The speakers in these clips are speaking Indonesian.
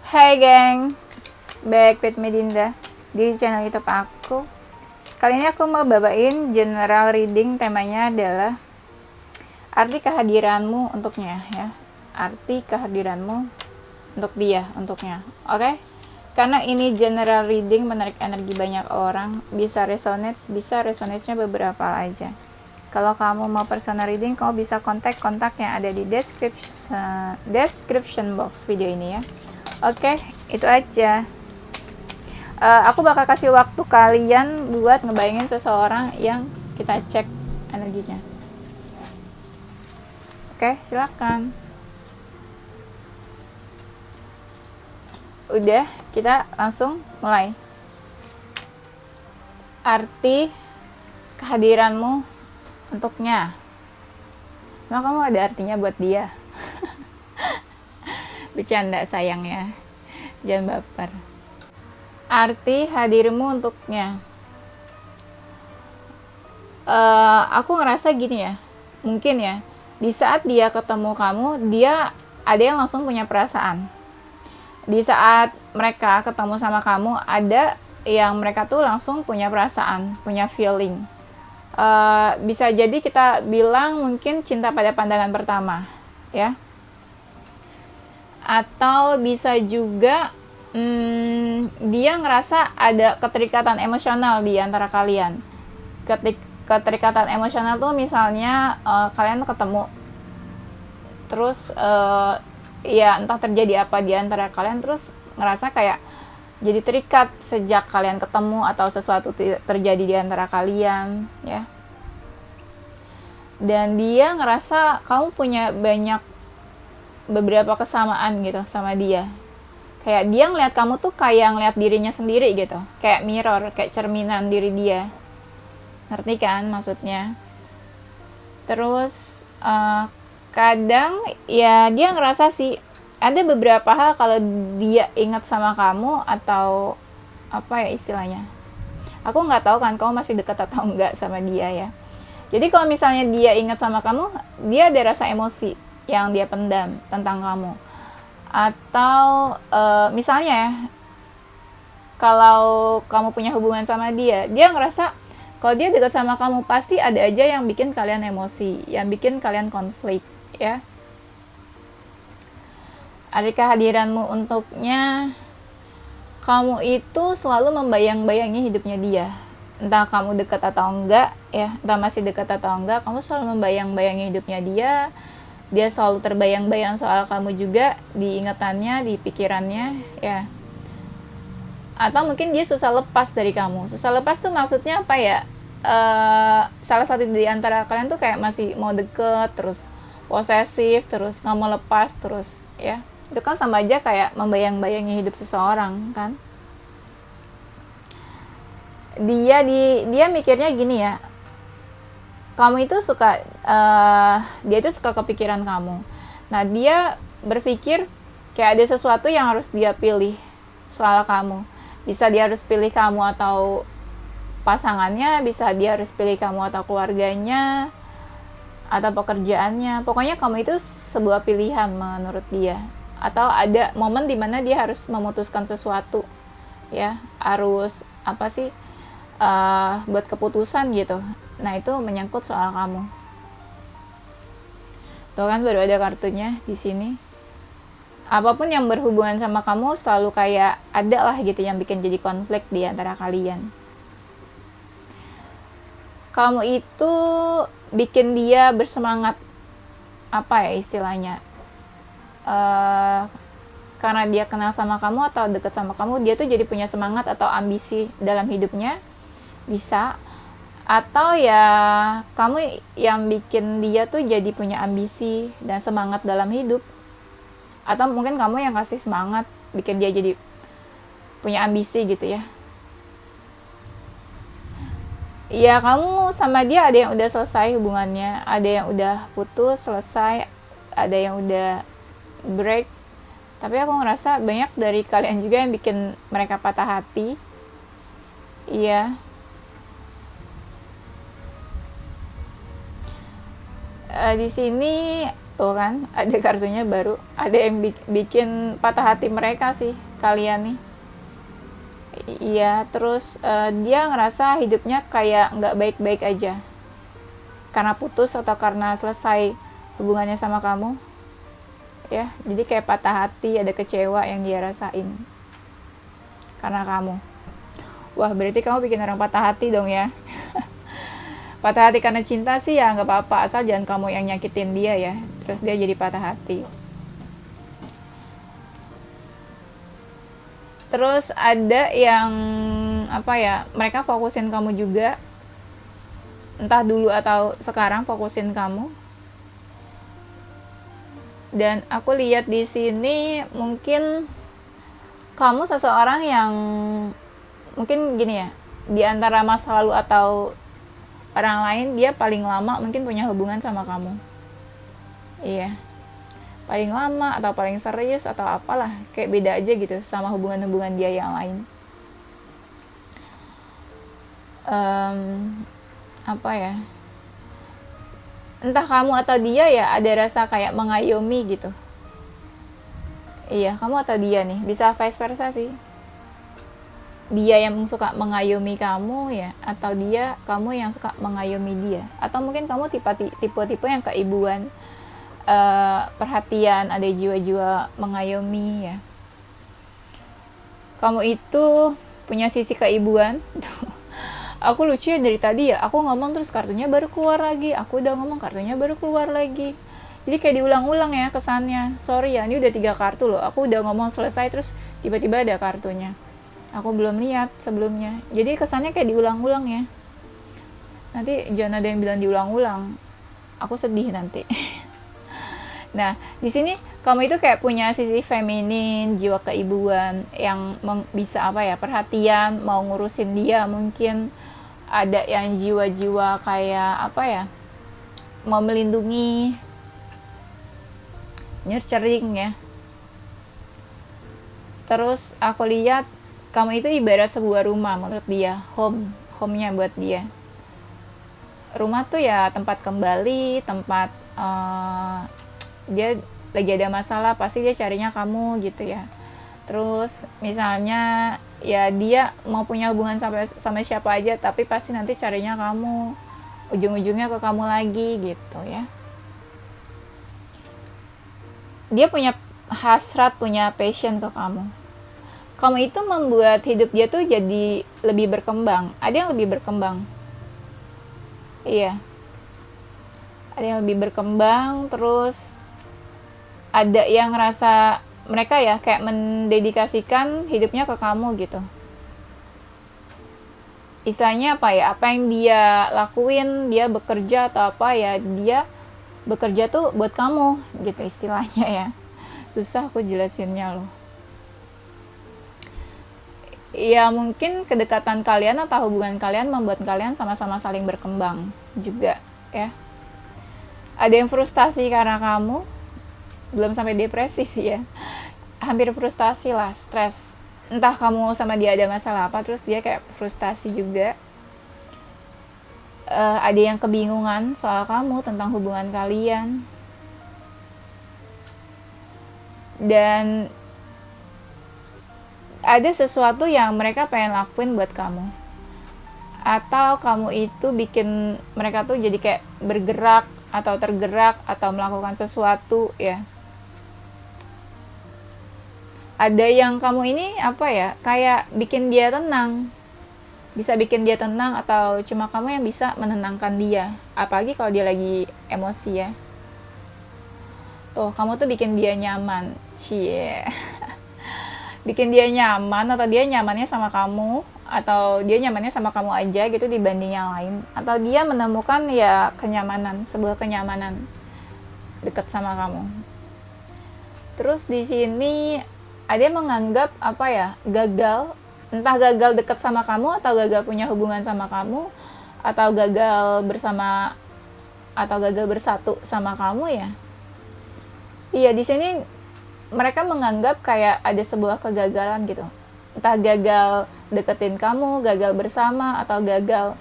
Hai geng, back with Medinda di channel YouTube aku. Kali ini aku mau bawain general reading, temanya adalah arti kehadiranmu untuknya ya. Arti kehadiranmu untuk dia, untuknya. Oke? Karena ini general reading, menarik energi banyak orang, bisa resonate-nya beberapa aja. Kalau kamu mau personal reading, kamu bisa kontak yang ada di description box video ini ya. Oke, itu aja. Aku bakal kasih waktu kalian buat ngebayangin seseorang yang kita cek energinya. Oke, silakan. Udah, kita langsung mulai. Arti kehadiranmu untuknya. Emang kamu ada artinya buat dia? Bercanda sayang ya, jangan baper. Arti hadirmu untuknya. Aku ngerasa gini ya, mungkin ya, di saat dia ketemu kamu, dia ada yang langsung punya perasaan. Di saat mereka ketemu sama kamu, ada yang mereka tuh langsung punya perasaan, punya feeling. Bisa jadi kita bilang mungkin cinta pada pandangan pertama ya, atau bisa juga dia ngerasa ada keterikatan emosional di antara kalian. Keterikatan emosional tuh misalnya kalian ketemu terus ya entah terjadi apa di antara kalian, terus ngerasa kayak jadi terikat sejak kalian ketemu atau sesuatu terjadi di antara kalian ya. Dan dia ngerasa kamu punya beberapa kesamaan gitu sama dia. Kayak dia ngeliat kamu tuh kayak ngeliat dirinya sendiri gitu. Kayak mirror, kayak cerminan diri dia. Ngerti kan maksudnya? Terus kadang ya dia ngerasa sih ada beberapa hal kalau dia ingat sama kamu, atau apa ya istilahnya. Aku nggak tahu kan kamu masih dekat atau enggak sama dia ya. Jadi kalau misalnya dia ingat sama kamu, dia ada rasa emosi yang dia pendam tentang kamu. Atau misalnya ya, kalau kamu punya hubungan sama dia, dia ngerasa kalau dia dekat sama kamu pasti ada aja yang bikin kalian emosi, yang bikin kalian konflik ya. Ada kehadiranmu untuknya, kamu itu selalu membayang-bayangi hidupnya dia. Entah kamu dekat atau enggak ya, entah masih dekat atau enggak, kamu selalu membayang-bayangi hidupnya dia. Dia selalu terbayang-bayang soal kamu juga di ingatannya, di pikirannya ya. Atau mungkin dia susah lepas dari kamu. Susah lepas tuh maksudnya apa ya? Salah satu di antara kalian tuh kayak masih mau deket, terus posesif, terus nggak mau lepas terus ya. Itu kan sama aja kayak membayang-bayangi hidup seseorang kan. Dia mikirnya gini ya, kamu itu suka dia itu suka kepikiran kamu. Nah, dia berpikir kayak ada sesuatu yang harus dia pilih soal kamu. Bisa dia harus pilih kamu atau pasangannya, bisa dia harus pilih kamu atau keluarganya, atau pekerjaannya. Pokoknya kamu itu sebuah pilihan menurut dia. Atau ada momen dimana dia harus memutuskan sesuatu ya, harus apa sih, buat keputusan gitu. Nah, itu menyangkut soal kamu. Tuh kan baru ada kartunya di sini. Apapun yang berhubungan sama kamu selalu kayak ada lah gitu yang bikin jadi konflik di antara kalian. Kamu itu bikin dia bersemangat, apa ya istilahnya, karena dia kenal sama kamu atau deket sama kamu, dia tuh jadi punya semangat atau ambisi dalam hidupnya. Bisa. Atau ya kamu yang bikin dia tuh jadi punya ambisi dan semangat dalam hidup. Atau mungkin kamu yang kasih semangat, bikin dia jadi punya ambisi gitu ya. Ya, kamu sama dia ada yang udah selesai hubungannya, ada yang udah putus, selesai, ada yang udah break. Tapi aku ngerasa banyak dari kalian juga yang bikin mereka patah hati. Iya. Di sini Tuh kan, ada kartunya baru. Ada yang bikin patah hati mereka sih, kalian nih. Iya, terus dia ngerasa hidupnya kayak nggak baik-baik aja. Karena putus atau karena selesai hubungannya sama kamu. Ya, jadi kayak patah hati, ada kecewa yang dia rasain. Karena kamu. Wah, berarti kamu bikin orang patah hati dong ya. Patah hati karena cinta sih ya nggak apa-apa, asal jangan kamu yang nyakitin dia ya. Terus dia jadi patah hati. Terus ada yang apa ya, mereka fokusin kamu juga, entah dulu atau sekarang fokusin kamu. Dan aku lihat di sini mungkin kamu seseorang yang mungkin gini ya, di antara masa lalu atau orang lain dia paling lama mungkin punya hubungan sama kamu. Iya, paling lama atau paling serius atau apalah, kayak beda aja gitu sama hubungan-hubungan dia yang lain. Apa ya, entah kamu atau dia ya ada rasa kayak mengayomi gitu. Iya, kamu atau dia nih, bisa vice versa sih. Dia yang suka mengayomi kamu ya, atau kamu yang suka mengayomi dia, atau mungkin kamu tipe yang keibuan, perhatian, ada jiwa-jiwa mengayomi ya. Kamu itu punya sisi keibuan. Aku lucu ya, dari tadi ya aku ngomong terus kartunya baru keluar lagi, aku udah ngomong kartunya baru keluar lagi, jadi kayak diulang-ulang ya kesannya. Sorry ya, ini udah 3 kartu loh, aku udah ngomong selesai terus tiba-tiba ada kartunya. Aku belum lihat sebelumnya, jadi kesannya kayak diulang-ulang ya. Nanti jangan ada yang bilang diulang-ulang, aku sedih nanti. Nah, di sini kamu itu kayak punya sisi feminin, jiwa keibuan yang bisa apa ya, perhatian, mau ngurusin dia mungkin. Ada yang jiwa-jiwa kayak apa ya, mau melindungi, nurturing ya. Terus aku lihat kamu itu ibarat sebuah rumah menurut dia, home-nya buat dia. Rumah tuh ya tempat kembali, tempat dia lagi ada masalah pasti dia carinya kamu gitu ya. Terus misalnya ya dia mau punya hubungan sama siapa aja, tapi pasti nanti carinya kamu, ujung-ujungnya ke kamu lagi gitu ya. Dia punya hasrat, punya passion ke kamu. Kamu itu membuat hidup dia tuh jadi lebih berkembang. Ada yang lebih berkembang. Iya. Ada yang lebih berkembang, terus ada yang ngerasa mereka ya kayak mendedikasikan hidupnya ke kamu gitu. Istilahnya apa ya, apa yang dia lakuin, dia bekerja atau apa ya, dia bekerja tuh buat kamu gitu istilahnya ya. Susah aku jelasinnya loh. Ya mungkin kedekatan kalian atau hubungan kalian membuat kalian sama-sama saling berkembang juga ya. Ada yang frustasi karena kamu, belum sampai depresi sih ya, hampir frustasi lah, stres. Entah kamu sama dia ada masalah apa, terus dia kayak frustasi juga. Ada yang kebingungan soal kamu, tentang hubungan kalian. Dan ada sesuatu yang mereka pengen lakuin buat kamu, atau kamu itu bikin mereka tuh jadi kayak bergerak atau tergerak atau melakukan sesuatu ya. Ada yang kamu ini apa ya, kayak bikin dia tenang, bisa bikin dia tenang, atau cuma kamu yang bisa menenangkan dia, apalagi kalau dia lagi emosi ya. Tuh, kamu tuh bikin dia nyaman, cie. Bikin dia nyaman, atau dia nyamannya sama kamu, atau dia nyamannya sama kamu aja gitu dibanding yang lain, atau dia menemukan ya kenyamanan, sebuah kenyamanan dekat sama kamu. Terus di sini ada yang menganggap apa ya, gagal, entah gagal dekat sama kamu, atau gagal punya hubungan sama kamu, atau gagal bersama, atau gagal bersatu sama kamu ya. Iya, di sini mereka menganggap kayak ada sebuah kegagalan gitu. Entah gagal deketin kamu, gagal bersama, atau gagal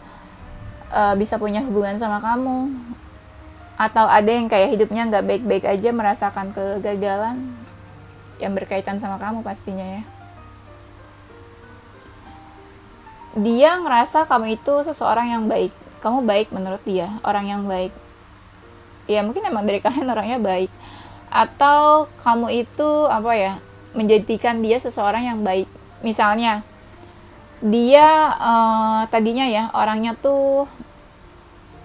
bisa punya hubungan sama kamu. Atau ada yang kayak hidupnya nggak baik-baik aja, merasakan kegagalan yang berkaitan sama kamu pastinya ya. Dia ngerasa kamu itu seseorang yang baik, kamu baik menurut dia, orang yang baik. Ya mungkin emang dari kalian orangnya baik, atau kamu itu apa ya, menjadikan dia seseorang yang baik. Misalnya dia tadinya ya orangnya tuh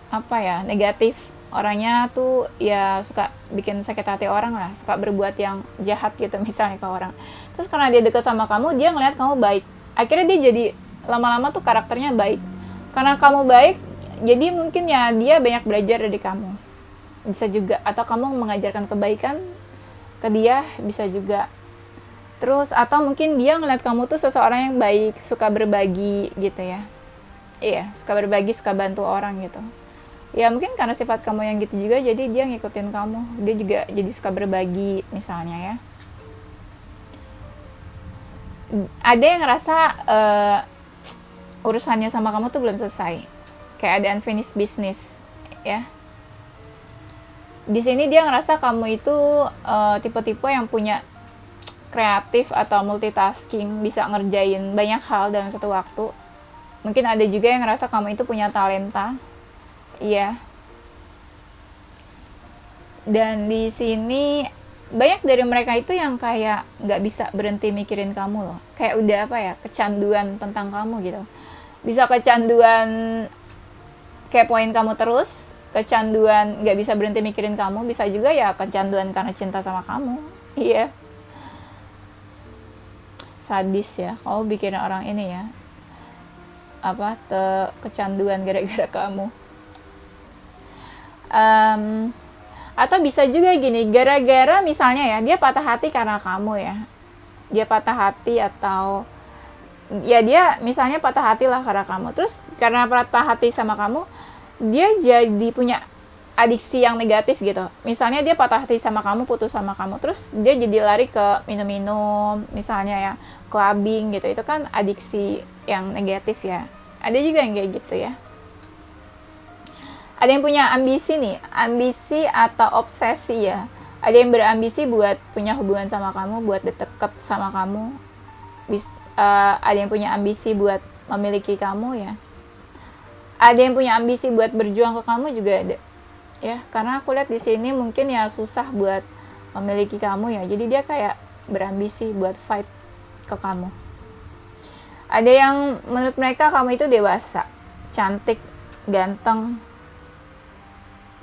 apa ya, negatif, orangnya tuh ya suka bikin sakit hati orang lah, suka berbuat yang jahat gitu misalnya ke orang. Terus karena dia deket sama kamu, dia ngeliat kamu baik, akhirnya dia jadi lama-lama tuh karakternya baik. Karena kamu baik, jadi mungkin ya dia banyak belajar dari kamu, bisa juga. Atau kamu mengajarkan kebaikan ke dia, bisa juga. Terus atau mungkin dia ngeliat kamu tuh seseorang yang baik, suka berbagi gitu ya. Iya, suka berbagi, suka bantu orang gitu. Ya mungkin karena sifat kamu yang gitu juga, jadi dia ngikutin kamu. Dia juga jadi suka berbagi misalnya ya. Ada yang ngerasa urusannya sama kamu tuh belum selesai, kayak ada unfinished business ya. Di sini dia ngerasa kamu itu tipe-tipe yang punya kreatif atau multitasking, bisa ngerjain banyak hal dalam satu waktu. Mungkin ada juga yang ngerasa kamu itu punya talenta, iya. Dan di sini banyak dari mereka itu yang kayak nggak bisa berhenti mikirin kamu loh, kayak udah apa ya, kecanduan tentang kamu gitu. Bisa kecanduan kepoin kamu terus, kecanduan nggak bisa berhenti mikirin kamu, bisa juga ya kecanduan karena cinta sama kamu. Iya, sadis ya, kamu bikin orang ini ya apa kecanduan gara-gara kamu. Atau bisa juga gini, gara-gara misalnya ya dia patah hati karena kamu ya, dia patah hati, atau ya dia misalnya patah hati lah karena kamu. Terus karena patah hati sama kamu, dia jadi punya adiksi yang negatif gitu. Misalnya dia patah hati sama kamu, putus sama kamu, terus dia jadi lari ke minum-minum misalnya ya, clubbing gitu. Itu kan adiksi yang negatif ya. Ada juga yang kayak gitu ya. Ada yang punya ambisi nih, ambisi atau obsesi ya. Ada yang berambisi buat punya hubungan sama kamu, buat deket sama kamu. Ada yang punya ambisi buat memiliki kamu ya. Ada yang punya ambisi buat berjuang ke kamu juga ada. Ya, karena aku lihat di sini mungkin ya susah buat memiliki kamu ya. Jadi dia kayak berambisi buat fight ke kamu. Ada yang menurut mereka kamu itu dewasa, cantik, ganteng.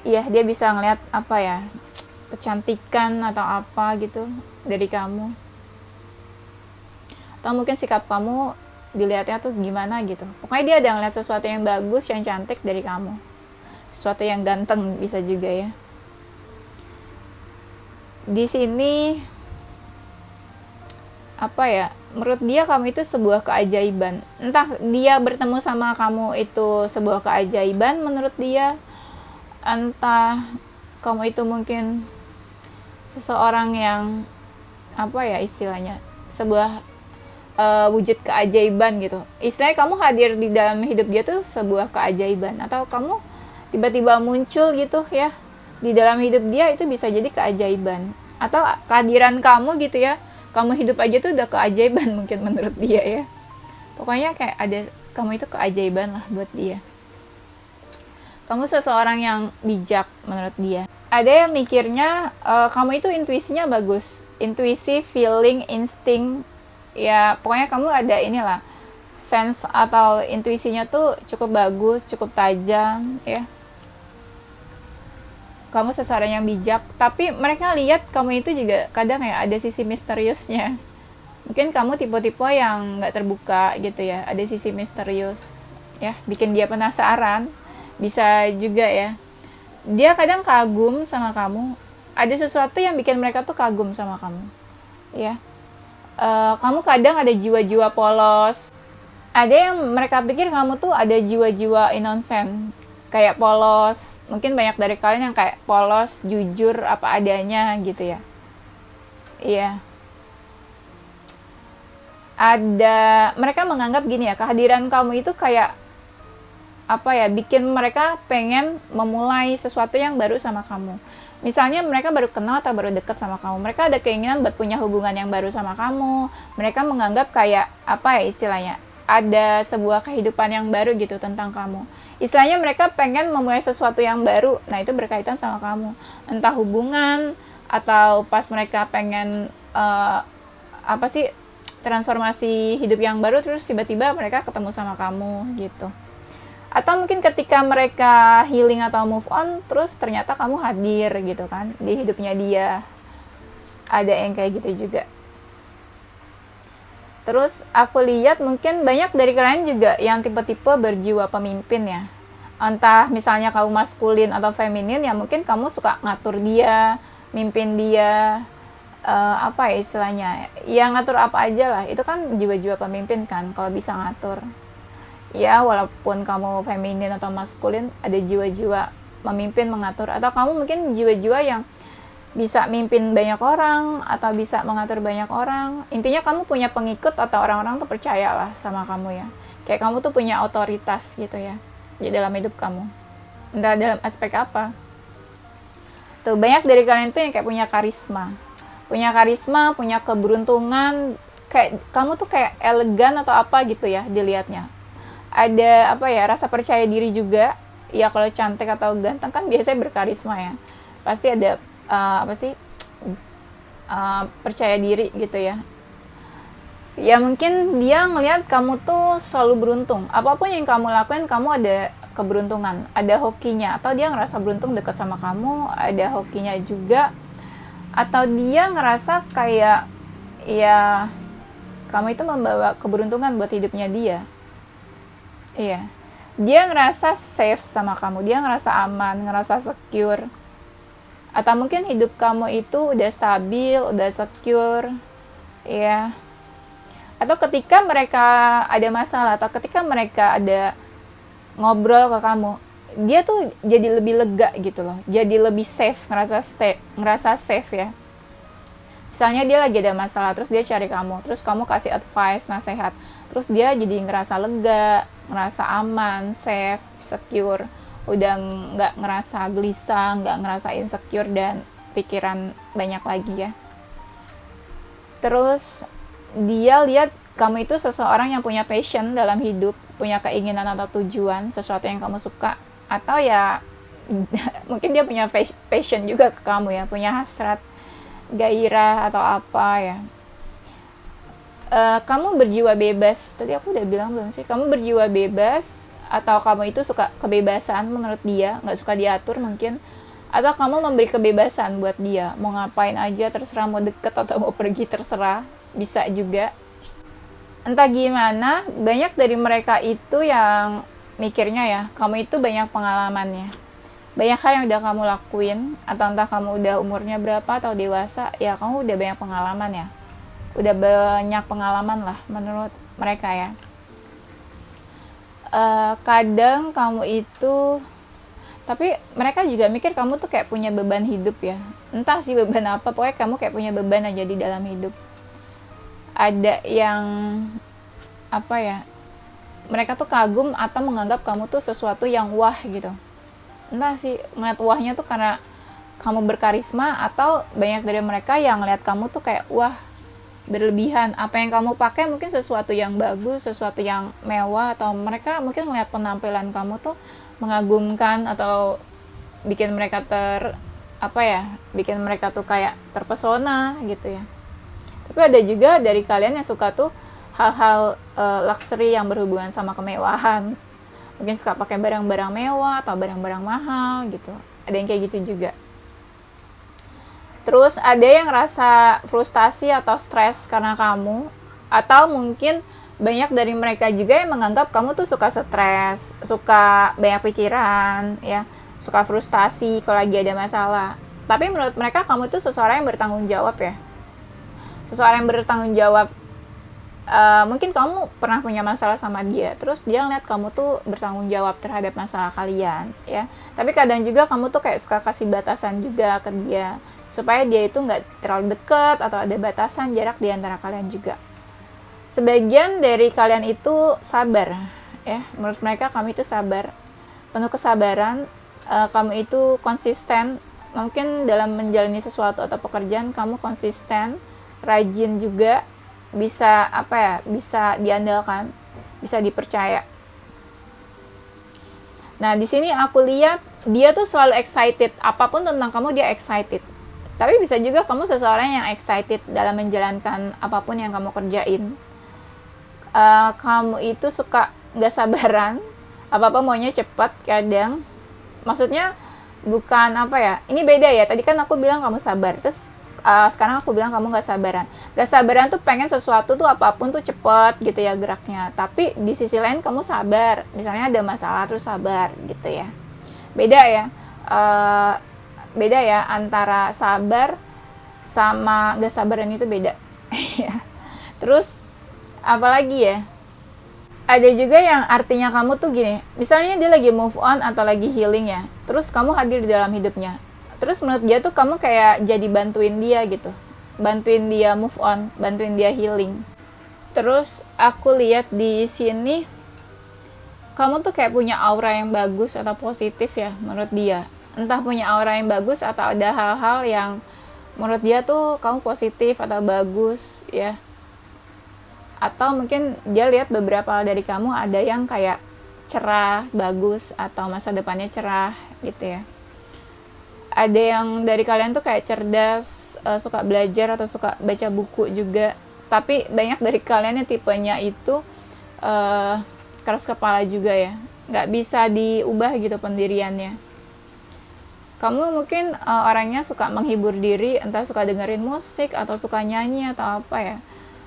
Iya, dia bisa ngeliat apa ya, kecantikan atau apa gitu dari kamu. Atau mungkin sikap kamu dilihatnya tuh gimana gitu. Pokoknya dia ada ngeliat sesuatu yang bagus, yang cantik dari kamu. Sesuatu yang ganteng bisa juga ya. Di sini apa ya, menurut dia kamu itu sebuah keajaiban. Entah dia bertemu sama kamu itu sebuah keajaiban menurut dia, entah kamu itu mungkin seseorang yang apa ya istilahnya, sebuah wujud keajaiban gitu. Istilahnya kamu hadir di dalam hidup dia tuh sebuah keajaiban, atau kamu tiba-tiba muncul gitu ya di dalam hidup dia, itu bisa jadi keajaiban. Atau kehadiran kamu gitu ya, kamu hidup aja tuh udah keajaiban mungkin menurut dia ya. Pokoknya kayak ada, kamu itu keajaiban lah buat dia. Kamu seseorang yang bijak menurut dia. Ada yang mikirnya kamu itu intuisinya bagus, intuisi, feeling, insting. Ya pokoknya kamu ada inilah, sense atau intuisinya tuh cukup bagus, cukup tajam ya. Kamu seseorang yang bijak, tapi mereka lihat kamu itu juga kadang ya ada sisi misteriusnya. Mungkin kamu tipe-tipe yang nggak terbuka gitu ya, ada sisi misterius ya, bikin dia penasaran. Bisa juga ya, dia kadang kagum sama kamu, ada sesuatu yang bikin mereka tuh kagum sama kamu ya. Kamu kadang ada jiwa-jiwa polos, ada yang mereka pikir kamu tuh ada jiwa-jiwa innocent, kayak polos. Mungkin banyak dari kalian yang kayak polos, jujur apa adanya gitu ya. Iya. Ada, mereka menganggap gini ya, kehadiran kamu itu kayak bikin mereka pengen memulai sesuatu yang baru sama kamu. Misalnya mereka baru kenal atau baru deket sama kamu, mereka ada keinginan buat punya hubungan yang baru sama kamu. Mereka menganggap kayak istilahnya, ada sebuah kehidupan yang baru gitu tentang kamu. Istilahnya mereka pengen memulai sesuatu yang baru, nah itu berkaitan sama kamu. Entah hubungan, atau pas mereka pengen transformasi hidup yang baru, terus tiba-tiba mereka ketemu sama kamu gitu. Atau mungkin ketika mereka healing atau move on, terus ternyata kamu hadir gitu kan di hidupnya dia. Ada yang kayak gitu juga. Terus aku lihat mungkin banyak dari kalian juga yang tipe-tipe berjiwa pemimpin ya. Entah misalnya kamu maskulin atau feminin, ya mungkin kamu suka ngatur dia, mimpin dia, istilahnya, ya ngatur apa aja lah. Itu kan jiwa-jiwa pemimpin kan, kalau bisa ngatur. Ya walaupun kamu feminin atau maskulin, ada jiwa-jiwa memimpin, mengatur. Atau kamu mungkin jiwa-jiwa yang bisa mimpin banyak orang atau bisa mengatur banyak orang. Intinya kamu punya pengikut atau orang-orang tuh percaya lah sama kamu ya. Kayak kamu tuh punya otoritas gitu ya di dalam hidup kamu. Entah dalam aspek apa. Tuh banyak dari kalian tuh yang kayak punya karisma. Punya keberuntungan, kayak kamu tuh kayak elegan atau apa gitu ya dilihatnya. Ada rasa percaya diri juga. Ya kalau cantik atau ganteng kan biasanya berkarisma ya. Pasti ada percaya diri gitu ya. Ya mungkin dia ngelihat kamu tuh selalu beruntung. Apapun yang kamu lakuin, kamu ada keberuntungan, ada hokinya. Atau dia ngerasa beruntung dekat sama kamu, ada hokinya juga. Atau dia ngerasa kayak ya kamu itu membawa keberuntungan buat hidupnya dia. Iya. Dia ngerasa safe sama kamu, dia ngerasa aman, ngerasa secure. Atau mungkin hidup kamu itu udah stabil, udah secure. Ya. Atau ketika mereka ada masalah, atau ketika mereka ada ngobrol ke kamu, dia tuh jadi lebih lega gitu loh. Jadi lebih safe, ngerasa safe ya. Misalnya dia lagi ada masalah, terus dia cari kamu, terus kamu kasih advice, nasihat, terus dia jadi ngerasa lega, ngerasa aman, safe, secure, udah nggak ngerasa gelisah, nggak ngerasa insecure dan pikiran banyak lagi ya. Terus dia lihat kamu itu seseorang yang punya passion dalam hidup, punya keinginan atau tujuan, sesuatu yang kamu suka, atau ya mungkin dia punya passion juga ke kamu ya, punya hasrat, gairah atau apa ya. Kamu berjiwa bebas, tadi aku udah bilang belum sih, kamu berjiwa bebas, atau kamu itu suka kebebasan menurut dia, nggak suka diatur mungkin, atau kamu memberi kebebasan buat dia, mau ngapain aja terserah, mau deket atau mau pergi terserah, bisa juga. Entah gimana, banyak dari mereka itu yang mikirnya ya, kamu itu banyak pengalamannya, banyak hal yang udah kamu lakuin, atau entah kamu udah umurnya berapa atau dewasa, ya kamu udah banyak pengalaman ya, udah banyak pengalaman lah menurut mereka ya. Kadang kamu itu, tapi mereka juga mikir kamu tuh kayak punya beban hidup ya, entah sih beban apa, pokoknya kamu kayak punya beban aja di dalam hidup. Ada yang mereka tuh kagum atau menganggap kamu tuh sesuatu yang wah gitu. Entah sih ngeliat wahnya tuh karena kamu berkarisma, atau banyak dari mereka yang ngeliat kamu tuh kayak wah, berlebihan, apa yang kamu pakai mungkin sesuatu yang bagus, sesuatu yang mewah, atau mereka mungkin ngeliat penampilan kamu tuh mengagumkan atau bikin mereka bikin mereka tuh kayak terpesona gitu ya. Tapi ada juga dari kalian yang suka tuh hal-hal luxury yang berhubungan sama kemewahan. Mungkin suka pakai barang-barang mewah atau barang-barang mahal gitu. Ada yang kayak gitu juga. Terus ada yang rasa frustasi atau stres karena kamu, atau mungkin banyak dari mereka juga yang menganggap kamu tuh suka stres, suka banyak pikiran, ya, suka frustasi kalau lagi ada masalah. Tapi menurut mereka kamu tuh seseorang yang bertanggung jawab ya, seseorang yang bertanggung jawab. Mungkin kamu pernah punya masalah sama dia, terus dia ngeliat kamu tuh bertanggung jawab terhadap masalah kalian, ya. Tapi kadang juga kamu tuh kayak suka kasih batasan juga ke dia, supaya dia itu nggak terlalu dekat atau ada batasan jarak di antara kalian juga. Sebagian dari kalian itu sabar, ya. Menurut mereka kamu itu sabar, penuh kesabaran, kamu itu konsisten. Mungkin dalam menjalani sesuatu atau pekerjaan kamu konsisten, rajin juga, bisa bisa diandalkan, bisa dipercaya. Nah, di sini aku lihat dia tuh selalu excited, apapun tentang kamu dia excited. Tapi bisa juga kamu seseorang yang excited dalam menjalankan apapun yang kamu kerjain. Kamu itu suka gak sabaran, apa-apa maunya cepat kadang. Maksudnya bukan ini beda ya. Tadi kan aku bilang kamu sabar, terus sekarang aku bilang kamu gak sabaran. Gak sabaran tuh pengen sesuatu tuh apapun tuh cepet gitu ya geraknya. Tapi di sisi lain kamu sabar. Misalnya ada masalah terus sabar gitu ya. Beda ya. Beda ya antara sabar sama gak sabaran itu beda. Terus apalagi ya? Ada juga yang artinya kamu tuh gini. Misalnya dia lagi move on atau lagi healing ya. Terus kamu hadir di dalam hidupnya. Terus menurut dia tuh kamu kayak jadi bantuin dia gitu, bantuin dia move on, bantuin dia healing. Terus aku lihat di sini kamu tuh kayak punya aura yang bagus atau positif ya menurut dia. Entah punya aura yang bagus atau ada hal-hal yang menurut dia tuh kamu positif atau bagus ya. Atau mungkin dia lihat beberapa hal dari kamu ada yang kayak cerah, bagus, atau masa depannya cerah gitu ya. Ada yang dari kalian tuh kayak cerdas, suka belajar atau suka baca buku juga. Tapi banyak dari kalian yang tipenya itu keras kepala juga ya. Nggak bisa diubah gitu pendiriannya. Kamu mungkin orangnya suka menghibur diri, entah suka dengerin musik atau suka nyanyi atau apa ya.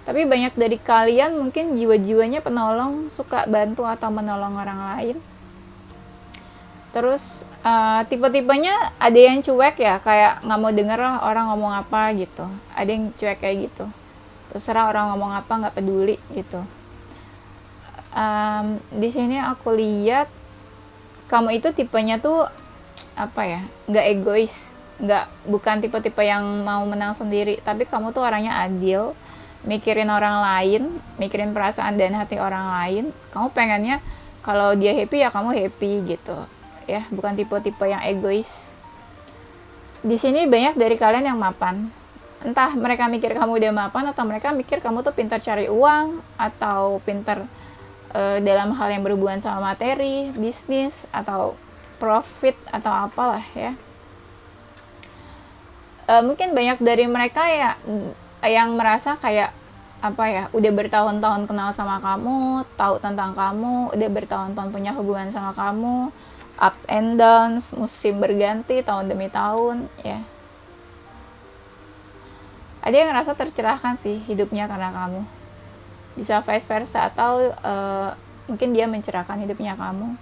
Tapi banyak dari kalian mungkin jiwa-jiwanya penolong, suka bantu atau menolong orang lain. Terus tipe-tipenya ada yang cuek ya, kayak nggak mau denger lah orang ngomong apa gitu. Ada yang cuek kayak gitu, terserah orang ngomong apa, nggak peduli gitu. Di sini aku lihat kamu itu tipenya tuh nggak egois, bukan tipe-tipe yang mau menang sendiri, tapi kamu tuh orangnya adil, mikirin orang lain, mikirin perasaan dan hati orang lain. Kamu pengennya kalau dia happy ya kamu happy gitu ya, bukan tipe-tipe yang egois. Di sini banyak dari kalian yang mapan. Entah mereka mikir kamu udah mapan atau mereka mikir kamu tuh pintar cari uang atau pintar dalam hal yang berhubungan sama materi, bisnis atau profit atau apalah ya. Mungkin banyak dari mereka ya yang merasa kayak udah bertahun-tahun kenal sama kamu, tahu tentang kamu, udah bertahun-tahun punya hubungan sama kamu, ups and downs, musim berganti tahun demi tahun ya. Ada yang ngerasa tercerahkan sih hidupnya karena kamu. Bisa vice versa atau mungkin dia mencerahkan hidupnya kamu.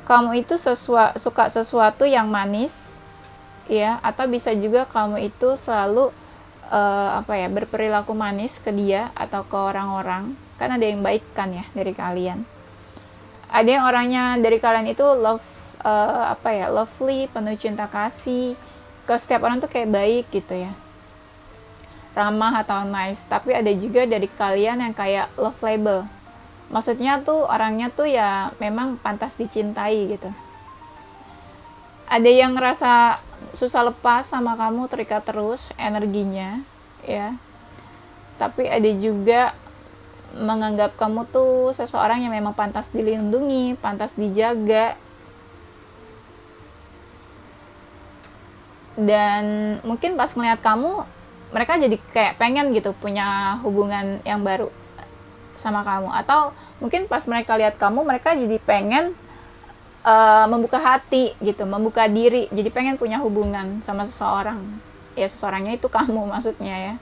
Kamu itu suka sesuatu yang manis ya, atau bisa juga kamu itu selalu berperilaku manis ke dia atau ke orang-orang. Kan ada yang baik kan ya dari kalian. Ada yang orangnya dari kalian itu lovely, penuh cinta kasih, ke setiap orang tuh kayak baik gitu ya, ramah atau nice. Tapi ada juga dari kalian yang kayak love label, maksudnya tuh orangnya tuh ya memang pantas dicintai gitu. Ada yang ngerasa susah lepas sama kamu, terikat terus energinya ya. Tapi ada juga menganggap kamu tuh seseorang yang memang pantas dilindungi, pantas dijaga. Dan mungkin pas ngeliat kamu, mereka jadi kayak pengen gitu punya hubungan yang baru sama kamu. Atau mungkin pas mereka lihat kamu, mereka jadi pengen membuka hati gitu, membuka diri, jadi pengen punya hubungan sama seseorang. Ya seseorangnya itu kamu maksudnya ya.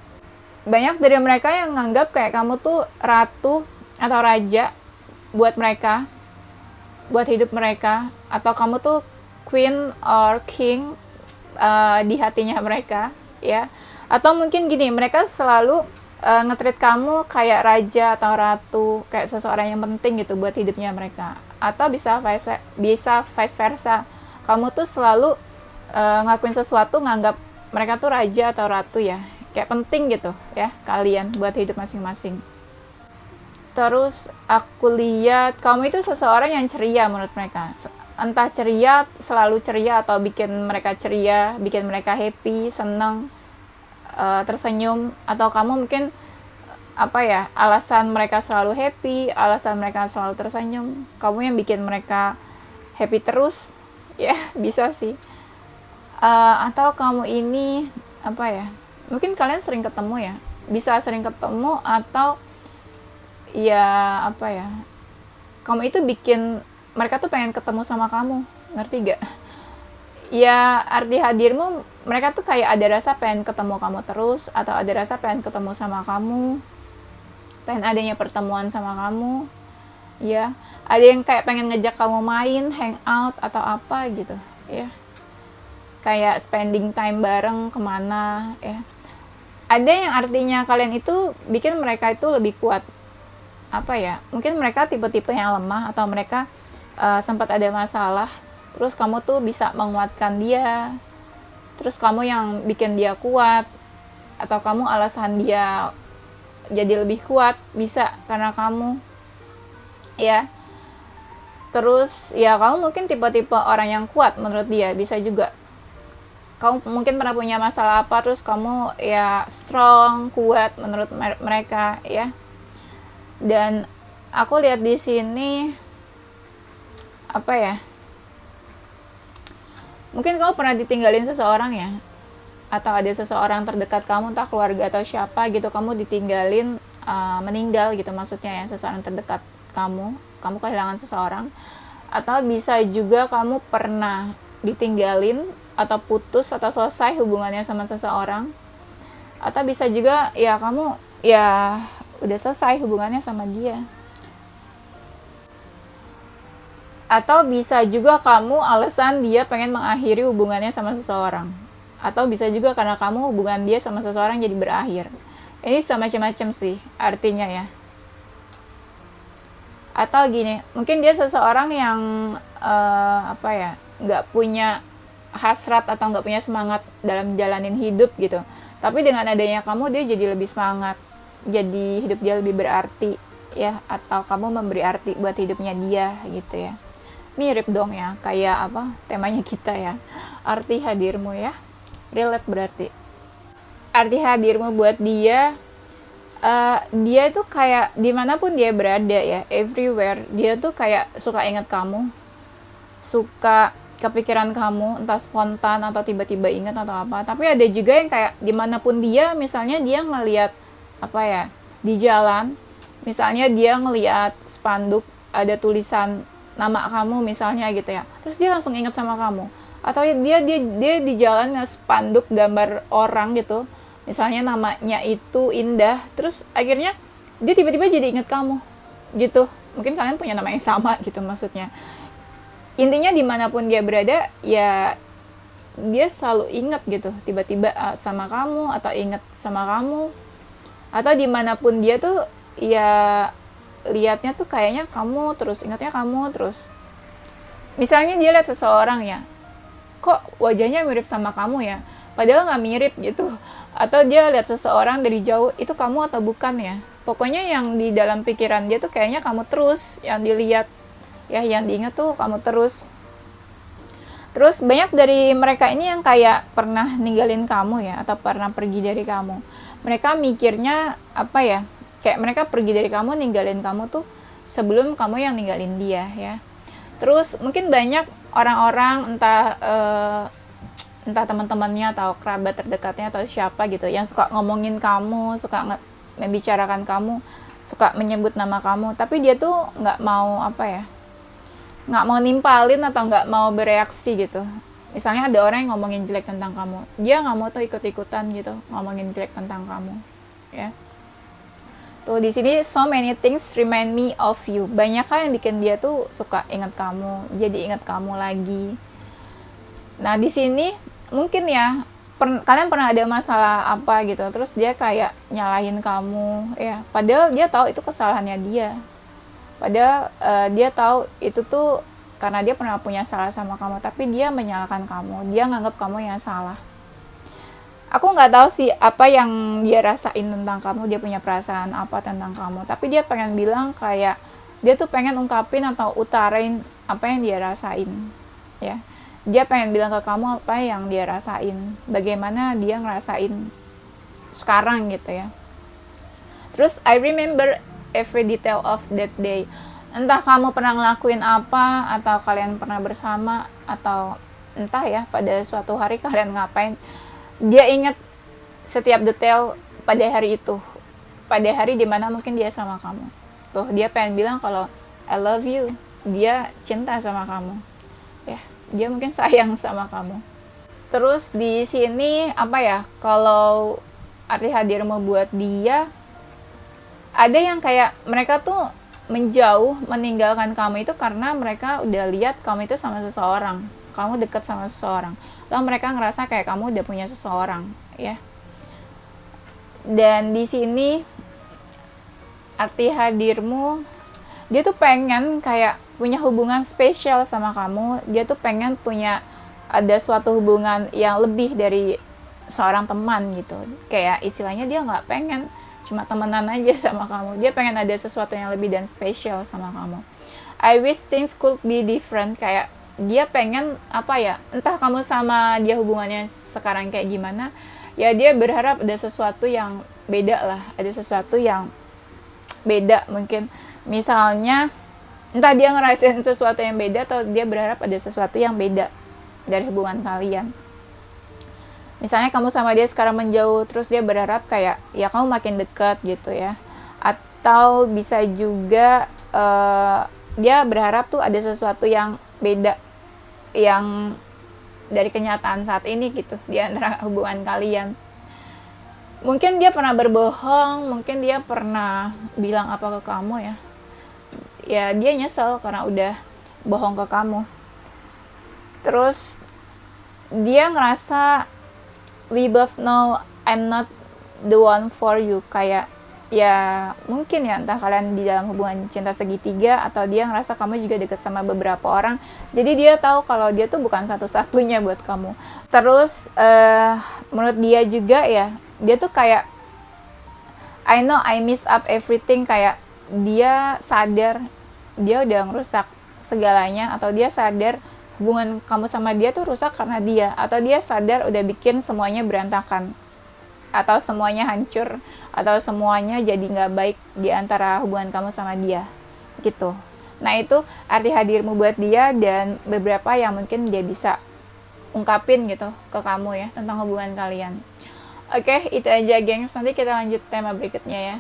Banyak dari mereka yang nganggap kayak kamu tuh ratu atau raja buat mereka, buat hidup mereka, atau kamu tuh queen or king di hatinya mereka ya. Atau mungkin gini, mereka selalu nge-treat kamu kayak raja atau ratu, kayak seseorang yang penting gitu buat hidupnya mereka. Atau bisa vice versa, kamu tuh selalu ngelakuin sesuatu nganggap mereka tuh raja atau ratu ya, kayak penting gitu ya kalian buat hidup masing-masing. Terus aku lihat kamu itu seseorang yang ceria menurut mereka. Entah ceria, selalu ceria, atau bikin mereka ceria, bikin mereka happy, senang, tersenyum. Atau kamu mungkin apa ya, alasan mereka selalu happy, alasan mereka selalu tersenyum, kamu yang bikin mereka happy terus. Ya bisa sih. Atau kamu ini apa ya, mungkin kalian sering ketemu ya, bisa sering ketemu, atau ya apa ya, kamu itu bikin mereka tuh pengen ketemu sama kamu, ngerti gak? Ya arti hadirmu, mereka tuh kayak ada rasa pengen ketemu kamu terus, atau ada rasa pengen ketemu sama kamu, pengen adanya pertemuan sama kamu, ya. Ada yang kayak pengen ngejak kamu main, hangout atau apa gitu, ya. Kayak spending time bareng kemana, ya. Ada yang artinya kalian itu bikin mereka itu lebih kuat. Apa ya? Mungkin mereka tipe-tipe yang lemah, atau mereka sempat ada masalah. Terus kamu tuh bisa menguatkan dia. Terus kamu yang bikin dia kuat, atau kamu alasan dia jadi lebih kuat, bisa karena kamu, ya. Terus ya kamu mungkin tipe-tipe orang yang kuat menurut dia, bisa juga. Kamu mungkin pernah punya masalah apa, terus kamu ya strong, kuat menurut mereka, ya. Dan aku lihat di sini apa ya? Mungkin kamu pernah ditinggalin seseorang ya, atau ada seseorang terdekat kamu, entah keluarga atau siapa gitu, kamu ditinggalin, meninggal gitu maksudnya ya, seseorang terdekat kamu kehilangan seseorang. Atau bisa juga kamu pernah ditinggalin, atau putus, atau selesai hubungannya sama seseorang. Atau bisa juga ya kamu ya udah selesai hubungannya sama dia. Atau bisa juga kamu alasan dia pengen mengakhiri hubungannya sama seseorang. Atau bisa juga karena kamu hubungan dia sama seseorang jadi berakhir. Ini sama macam-macam sih artinya ya. Atau gini, mungkin dia seseorang yang apa ya, nggak punya hasrat atau nggak punya semangat dalam jalanin hidup gitu. Tapi dengan adanya kamu, dia jadi lebih semangat, jadi hidup dia lebih berarti ya. Atau kamu memberi arti buat hidupnya dia gitu ya. Mirip dong ya, kayak apa temanya kita ya, arti hadirmu ya, relate berarti. Arti hadirmu buat dia, dia tuh kayak dimanapun dia berada ya, everywhere, dia tuh kayak suka ingat kamu, suka kepikiran kamu, entah spontan atau tiba-tiba ingat atau apa. Tapi ada juga yang kayak dimanapun dia, misalnya dia ngelihat apa ya, di jalan, misalnya dia ngelihat spanduk ada tulisan nama kamu misalnya gitu ya, terus dia langsung ingat sama kamu. Atau dia di jalan spanduk gambar orang gitu, misalnya namanya itu Indah, terus akhirnya dia tiba-tiba jadi ingat kamu gitu. Mungkin kalian punya nama yang sama gitu maksudnya. Intinya dimanapun dia berada ya, dia selalu ingat gitu, tiba-tiba sama kamu, atau ingat sama kamu. Atau dimanapun dia tuh ya lihatnya tuh kayaknya kamu terus, ingatnya kamu terus. Misalnya dia lihat seseorang ya, kok wajahnya mirip sama kamu ya, padahal nggak mirip gitu. Atau dia lihat seseorang dari jauh, itu kamu atau bukan ya. Pokoknya yang di dalam pikiran dia tuh kayaknya kamu terus, yang dilihat ya, yang diingat tuh kamu terus. Terus banyak dari mereka ini yang kayak pernah ninggalin kamu ya, atau pernah pergi dari kamu. Mereka mikirnya apa ya, kayak mereka pergi dari kamu, ninggalin kamu tuh sebelum kamu yang ninggalin dia ya. Terus mungkin banyak orang-orang, entah teman-temannya atau kerabat terdekatnya atau siapa gitu, yang suka ngomongin kamu, suka membicarakan kamu, suka menyebut nama kamu, tapi dia tuh nggak mau apa ya, nggak mau nimpalin atau nggak mau bereaksi gitu. Misalnya ada orang yang ngomongin jelek tentang kamu, dia nggak mau tuh ikut-ikutan gitu ngomongin jelek tentang kamu ya. Tuh di sini, so many things remind me of you. Banyak hal yang bikin dia tuh suka ingat kamu, jadi ingat kamu lagi. Nah di sini mungkin ya, kalian pernah ada masalah apa gitu, terus dia kayak nyalahin kamu ya, padahal dia tahu itu kesalahannya dia. Padahal dia tahu itu tuh karena dia pernah punya salah sama kamu, tapi dia menyalahkan kamu, dia nganggap kamu yang salah. Aku nggak tahu sih apa yang dia rasain tentang kamu, dia punya perasaan apa tentang kamu, tapi dia pengen bilang kayak dia tuh pengen ungkapin atau utarain apa yang dia rasain, ya. Dia pengen bilang ke kamu apa yang dia rasain, bagaimana dia ngerasain sekarang gitu ya. Terus I remember every detail of that day. Entah kamu pernah ngelakuin apa, atau kalian pernah bersama, atau entah ya pada suatu hari kalian ngapain. Dia ingat setiap detail pada hari itu, pada hari dimana mungkin dia sama kamu. Tuh dia pengen bilang kalau I love you, dia cinta sama kamu, ya. Dia mungkin sayang sama kamu. Terus di sini apa ya? Kalau arti hadirmu buat dia, ada yang kayak mereka tuh menjauh, meninggalkan kamu itu karena mereka udah lihat kamu itu sama seseorang, kamu deket sama seseorang, lalu mereka ngerasa kayak kamu udah punya seseorang, ya. Dan di sini arti hadirmu, dia tuh pengen kayak punya hubungan spesial sama kamu, dia tuh pengen punya ada suatu hubungan yang lebih dari seorang teman gitu. Kayak istilahnya dia nggak pengen cuma temenan aja sama kamu, dia pengen ada sesuatu yang lebih dan spesial sama kamu. I wish things could be different, kayak dia pengen apa ya, entah kamu sama dia hubungannya sekarang kayak gimana ya, dia berharap ada sesuatu yang beda lah, ada sesuatu yang beda. Mungkin misalnya entah dia ngerasain sesuatu yang beda, atau dia berharap ada sesuatu yang beda dari hubungan kalian. Misalnya kamu sama dia sekarang menjauh, terus dia berharap kayak ya kamu makin dekat gitu ya. Atau bisa juga dia berharap tuh ada sesuatu yang beda, yang dari kenyataan saat ini gitu di antara hubungan kalian. Mungkin dia pernah berbohong, mungkin dia pernah bilang apa ke kamu ya. Ya dia nyesel karena udah bohong ke kamu. Terus dia ngerasa we both know I'm not the one for you, kayak ya mungkin ya entah kalian di dalam hubungan cinta segitiga, atau dia ngerasa kamu juga deket sama beberapa orang, jadi dia tahu kalau dia tuh bukan satu-satunya buat kamu. Terus menurut dia juga ya, dia tuh kayak I know I miss up everything, kayak dia sadar dia udah ngerusak segalanya, atau dia sadar hubungan kamu sama dia tuh rusak karena dia, atau dia sadar udah bikin semuanya berantakan, atau semuanya hancur, atau semuanya jadi nggak baik di antara hubungan kamu sama dia gitu. Nah itu arti hadirmu buat dia, dan beberapa yang mungkin dia bisa ungkapin gitu ke kamu ya tentang hubungan kalian. Oke, itu aja gengs, nanti kita lanjut tema berikutnya ya.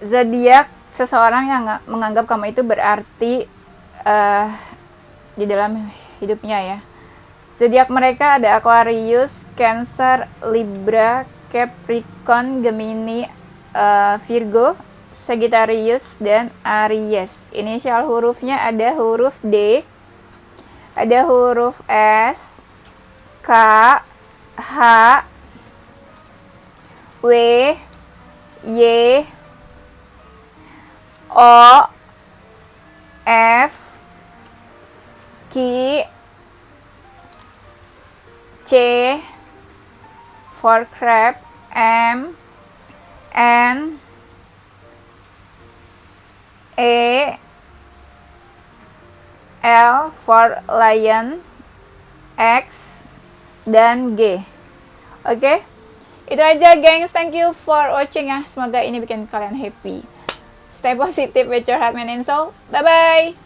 Zodiak seseorang yang menganggap kamu itu berarti di dalam hidupnya ya. Zodiak mereka ada Aquarius, Cancer, Libra, Capricorn, Gemini, Virgo, Sagittarius, dan Aries. Inisial hurufnya ada huruf D, ada huruf S, K, H, W, Y, O, F, Q, C for crab, M, N, E, L for lion, X, dan G. Oke, itu aja gengs, thank you for watching ya, semoga ini bikin kalian happy. Stay positive with your heart, mind, and soul. Bye bye.